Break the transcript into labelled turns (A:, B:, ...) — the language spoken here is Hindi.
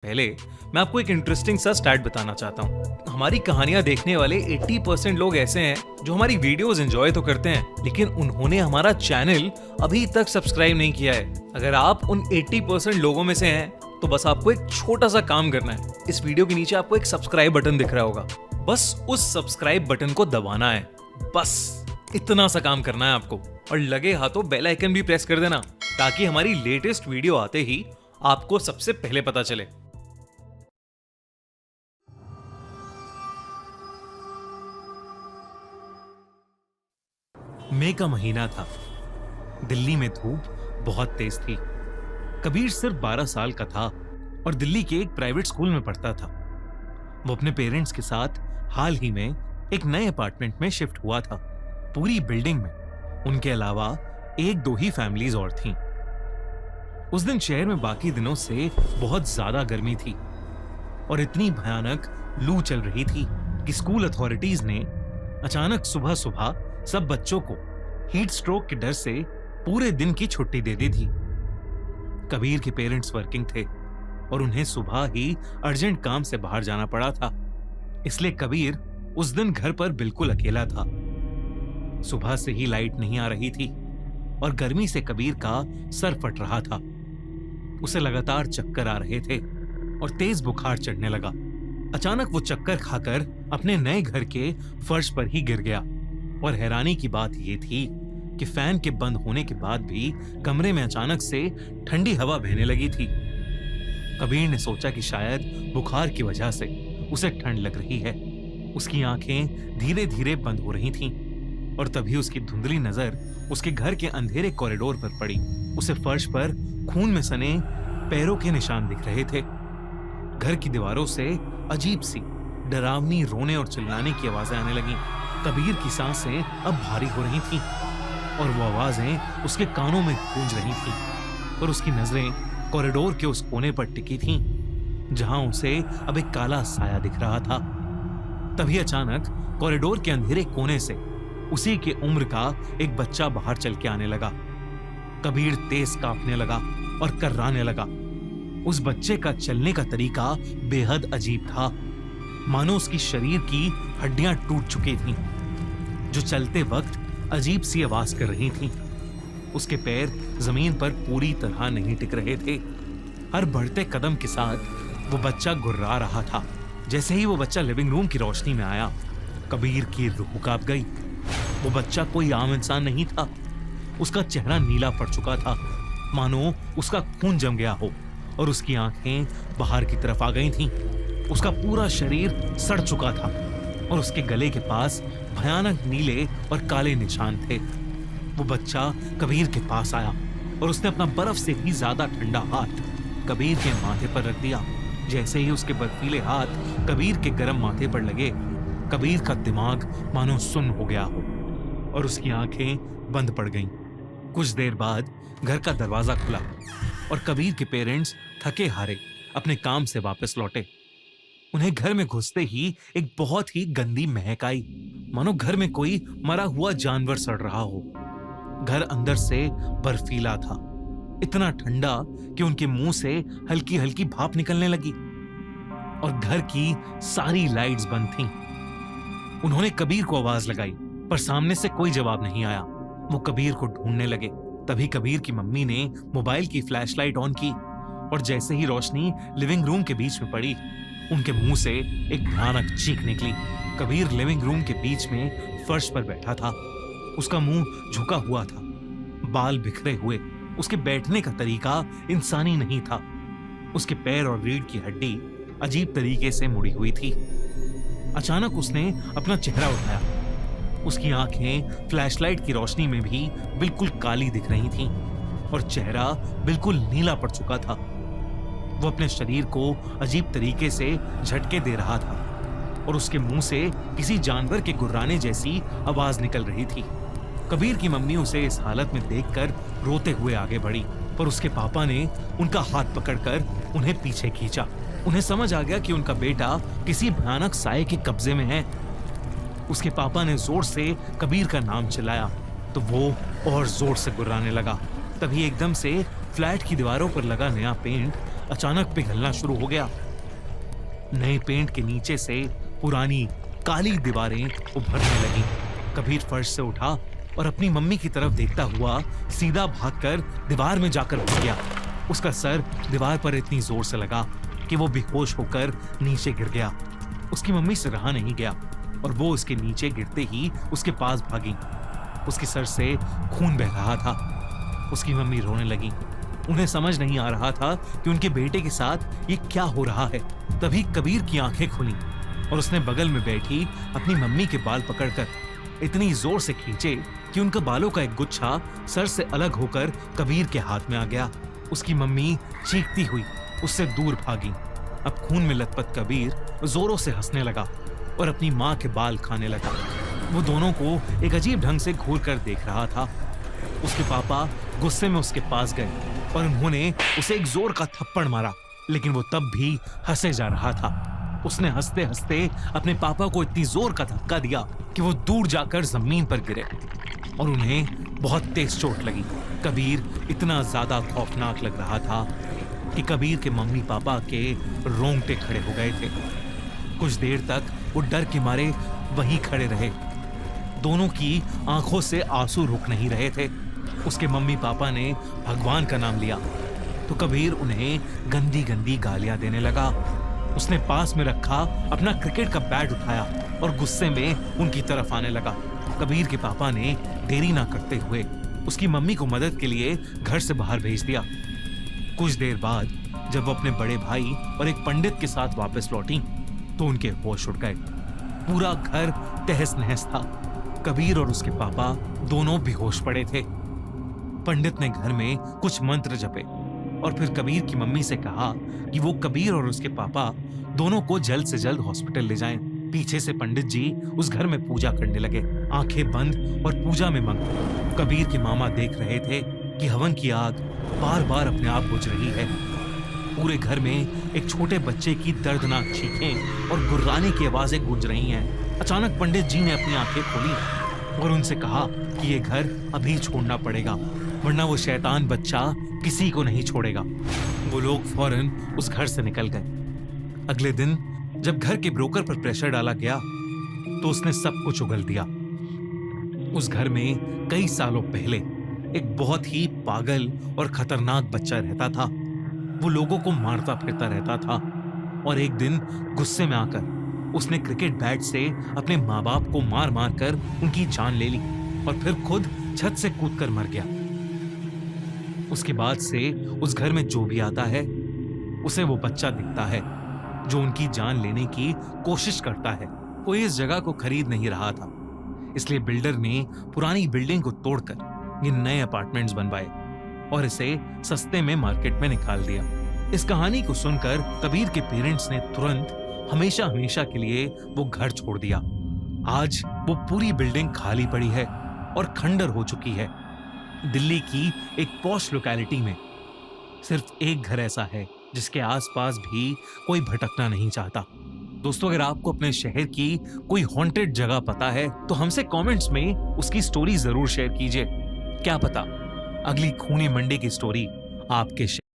A: पहले मैं आपको एक इंटरेस्टिंग सा स्टैट बताना चाहता हूँ। हमारी कहानियां देखने वाले 80% लोग ऐसे हैं जो हमारी वीडियोस एंजॉय तो करते हैं, लेकिन उन्होंने हमारा चैनल अभी तक सब्सक्राइब नहीं किया है। अगर आप उन 80% लोगों में से हैं, तो बस आपको एक छोटा सा काम करना है। इस वीडियो के नीचे आपको एक सब्सक्राइब बटन दिख रहा होगा, बस उस सब्सक्राइब बटन को दबाना है। बस इतना सा काम करना है आपको, और लगे हाथों बेल आइकन भी प्रेस कर देना, ताकि हमारी लेटेस्ट वीडियो आते ही आपको सबसे पहले पता चले। मई का महीना था। दिल्ली में धूप बहुत तेज थी। कबीर सिर्फ 12 साल का था और दिल्ली के एक प्राइवेट स्कूल में पढ़ता था। वो अपने पेरेंट्स के साथ हाल ही में एक नए अपार्टमेंट में शिफ्ट हुआ था। पूरी बिल्डिंग में उनके अलावा एक दो ही फैमिलीज और थीं। उस दिन शहर में बाकी दिनों से बहुत ज्यादा गर्मी थी और इतनी भयानक लू चल रही थी कि स्कूल अथॉरिटीज ने अचानक सुबह सुबह सब बच्चों को हीट स्ट्रोक के डर से पूरे दिन की छुट्टी दे दी थी। कबीर के पेरेंट्स वर्किंग थे और उन्हें सुबह ही अर्जेंट काम से बाहर जाना पड़ा था, इसलिए कबीर उस दिन घर पर बिल्कुल अकेला था। सुबह से ही लाइट नहीं आ रही थी और गर्मी से कबीर का सर फट रहा था। उसे लगातार चक्कर आ रहे थे और तेज बुखार चढ़ने लगा। अचानक वो चक्कर खाकर अपने नए घर के फर्श पर ही गिर गया। और हैरानी की बात यह थी कि फैन के बंद होने के बाद भी कमरे में अचानक से ठंडी हवा बहने लगी थी। कबीर ने सोचा कि शायद बुखार की वजह से उसे ठंड लग रही है। उसकी आंखें धीरे धीरे बंद हो रही थीं और तभी उसकी धुंधली नजर उसके घर के अंधेरे कॉरिडोर पर पड़ी। उसे फर्श पर खून में सने पैरों के निशान दिख रहे थे। घर की दीवारों से अजीब सी डरावनी रोने और चिल्लाने की आवाजें आने लगीं। कबीर की सांसें अब भारी हो रही थीं और वो आवाजें उसके कानों में गूंज रही थीं और उसकी नजरें कॉरिडोर के उस कोने पर टिकी थीं जहां उसे अब एक काला साया दिख रहा था। तभी अचानक कॉरिडोर के अंधेरे कोने से उसी के उम्र का एक बच्चा बाहर चल के आने लगा। कबीर तेज कांपने लगा और कर्राने लगा। उस बच्चे का चलने का तरीका बेहद अजीब था, मानो उसकी शरीर की हड्डियां टूट चुकी थीं, जो चलते वक्त अजीब सी आवाज कर रही थीं। उसके पैर जमीन पर पूरी तरह नहीं टिक रहे थे। हर बढ़ते कदम के साथ वो बच्चा गुर्रा रहा था। जैसे ही वो बच्चा लिविंग रूम की रोशनी में आया, कबीर की रूह कांप गई। वो बच्चा कोई आम इंसान नहीं था। उसका चेहरा नीला पड़ चुका था, मानो उसका खून जम गया हो, और उसकी आंखें बाहर की तरफ आ गई थीं। उसका पूरा शरीर सड़ चुका था और उसके गले के पास भयानक नीले और काले निशान थे। वो बच्चा कबीर के पास आया और उसने अपना बर्फ से भी ज्यादा ठंडा हाथ कबीर के माथे पर रख दिया। जैसे ही उसके बर्फीले हाथ कबीर के गर्म माथे पर लगे, कबीर का दिमाग मानो सुन्न हो गया हो और उसकी आंखें बंद पड़ गईं। कुछ देर बाद घर का दरवाजा खुला और कबीर के पेरेंट्स थके हारे अपने काम से वापस लौटे। उन्हें घर में घुसते ही एक बहुत ही गंदी महक आई, मानो घर में कोई मरा हुआ जानवर सड़ रहा हो। घर अंदर से बर्फीला था, इतना ठंडा कि उनके मुंह से हल्की हल्की भाप निकलने लगी और घर की सारी लाइट्स बंद थीं। उन्होंने कबीर को आवाज लगाई, पर सामने से कोई जवाब नहीं आया। वो कबीर को ढूंढने लगे। तभी कबीर की मम्मी ने मोबाइल की फ्लैशलाइट ऑन की और जैसे ही रोशनी लिविंग रूम के बीच में पड़ी, उनके मुंह से एक भयानक चीख निकली। कबीर लिविंग रूम के बीच में फर्श पर बैठा था। उसका मुंह झुका हुआ था, बाल बिखरे हुए। उसके बैठने का तरीका इंसानी नहीं था। उसके पैर और रीढ़ की हड्डी अजीब तरीके से मुड़ी हुई थी। अचानक उसने अपना चेहरा उठाया। उसकी आंखें फ्लैशलाइट की रोशनी में भी बिल्कुल काली दिख रही थीं और चेहरा बिल्कुल नीला पड़ चुका था। वो अपने शरीर को अजीब तरीके से झटके दे रहा था और उसके मुंह से किसी जानवर के गुर्राने जैसी आवाज निकल रही थी। कबीर की मम्मी उसे इस हालत में देखकर रोते हुए आगे बढ़ी, पर उसके पापा ने उनका हाथ पकड़कर उन्हें पीछे खींचा। उन्हें समझ आ गया कि उनका बेटा किसी भयानक साये के कब्जे में है। उसके पापा ने जोर से कबीर का नाम चिल्लाया तो वो और जोर से गुर्राने लगा। तभी एकदम से फ्लैट की दीवारों पर लगा नया पेंट अचानक पिघलना शुरू हो गया। नए पेंट के नीचे से पुरानी काली दीवारें उभरने लगीं। कबीर फर्श से उठा और अपनी मम्मी की तरफ देखता हुआ सीधा भागकर दीवार में जाकर घुस गया। उसका सर दीवार पर इतनी जोर से लगा कि वो बेहोश होकर नीचे गिर गया। उसकी मम्मी से रहा नहीं गया और वो उसके नीचे गिरते ही उसके पास भागी। उसके सर से खून बह रहा था। उसकी मम्मी रोने लगी। उन्हें समझ नहीं आ रहा था कि उनके बेटे के साथ ये क्या हो रहा है। तभी कबीर की आंखें खुली और उसने बगल में बैठी अपनी मम्मी के बाल पकड़कर इतनी जोर से खींचे कि उनके बालों का एक गुच्छा सर से अलग होकर कबीर के हाथ में आ गया। उसकी मम्मी चीखती हुई उससे दूर भागी। अब खून में लथपथ कबीर जोरों से हंसने लगा और अपनी माँ के बाल खाने लगा। वो दोनों को एक अजीब ढंग से घूर कर देख रहा था। उसके पापा गुस्से में उसके पास गए और उन्होंने उसे एक जोर का थप्पड़ मारा, लेकिन वो तब भी हंसे जा रहा था। उसने हंसते हंसते अपने पापा को इतनी जोर का धक्का दिया कि वो दूर जाकर जमीन पर गिरे और उन्हें बहुत तेज चोट लगी। कबीर इतना ज्यादा खौफनाक लग रहा था कि कबीर के मम्मी पापा के रोंगटे खड़े हो गए थे। कुछ देर तक वो डर के मारे वहीं खड़े रहे। दोनों की आंखों से आंसू रुक नहीं रहे थे। उसके मम्मी पापा ने भगवान का नाम लिया तो कबीर उन्हें गंदी गंदी गालियां देने लगा। उसने पास में रखा अपना क्रिकेट का बैट उठाया और गुस्से में उनकी तरफ आने लगा। कबीर के पापा ने देरी ना करते हुए उसकी मम्मी को मदद के लिए घर से बाहर भेज दिया। कुछ देर बाद जब वो अपने बड़े भाई और एक पंडित के साथ वापस लौटी तो उनके होश उड़ गए। पूरा घर तहस नहस था। कबीर और उसके पापा दोनों बेहोश पड़े थे। पंडित ने घर में कुछ मंत्र जपे और फिर कबीर की मम्मी से कहा कि वो कबीर और उसके पापा दोनों को जल्द से जल्द हॉस्पिटल ले जाएं। पीछे से पंडित जी उस घर में पूजा करने लगे, आंखें बंद और पूजा में मग्न। कबीर के मामा देख रहे थे कि हवन की आग बार बार अपने आप बुझ रही है। पूरे घर में एक छोटे बच्चे की दर्दनाक चीखें और गुर्राने की आवाजें गूंज रही हैं। अचानक पंडित जी ने अपनी आंखें खोली और उनसे कहा कि ये घर अभी छोड़ना पड़ेगा, वरना वो शैतान बच्चा किसी को नहीं छोड़ेगा। वो लोग फौरन उस घर से निकल गए। अगले दिन जब घर के ब्रोकर पर प्रेशर डाला गया तो उसने सब कुछ उगल दिया। उस घर में कई सालों पहले एक बहुत ही पागल और खतरनाक बच्चा रहता था। वो लोगों को मारता फिरता रहता था और एक दिन गुस्से में आकर उसने क्रिकेट बैट से अपने माँ बाप को मार मार कर उनकी जान ले ली और फिर खुद छत से कूदकर मर गया। उसके बाद से उस घर में जो भी आता है उसे वो बच्चा दिखता है जो उनकी जान लेने की कोशिश करता है। कोई इस जगह को खरीद नहीं रहा था, इसलिए बिल्डर ने पुरानी बिल्डिंग को तोड़कर ये नए अपार्टमेंट्स बनवाए और इसे सस्ते में मार्केट में निकाल दिया। इस कहानी को सुनकर कबीर के पेरेंट्स ने तुरंत हमेशा हमेशा के लिए वो घर छोड़ दिया। आज वो पूरी बिल्डिंग खाली पड़ी है और खंडर हो चुकी है। दिल्ली की एक पॉश लोकेलिटी में सिर्फ एक घर ऐसा है जिसके आसपास भी कोई भटकना नहीं चाहता। दोस्तों, अगर आपको अपने शहर की कोई हॉन्टेड जगह पता है तो हमसे कमेंट्स में उसकी स्टोरी जरूर शेयर कीजिए। क्या पता अगली खूनी मंडी की स्टोरी आपके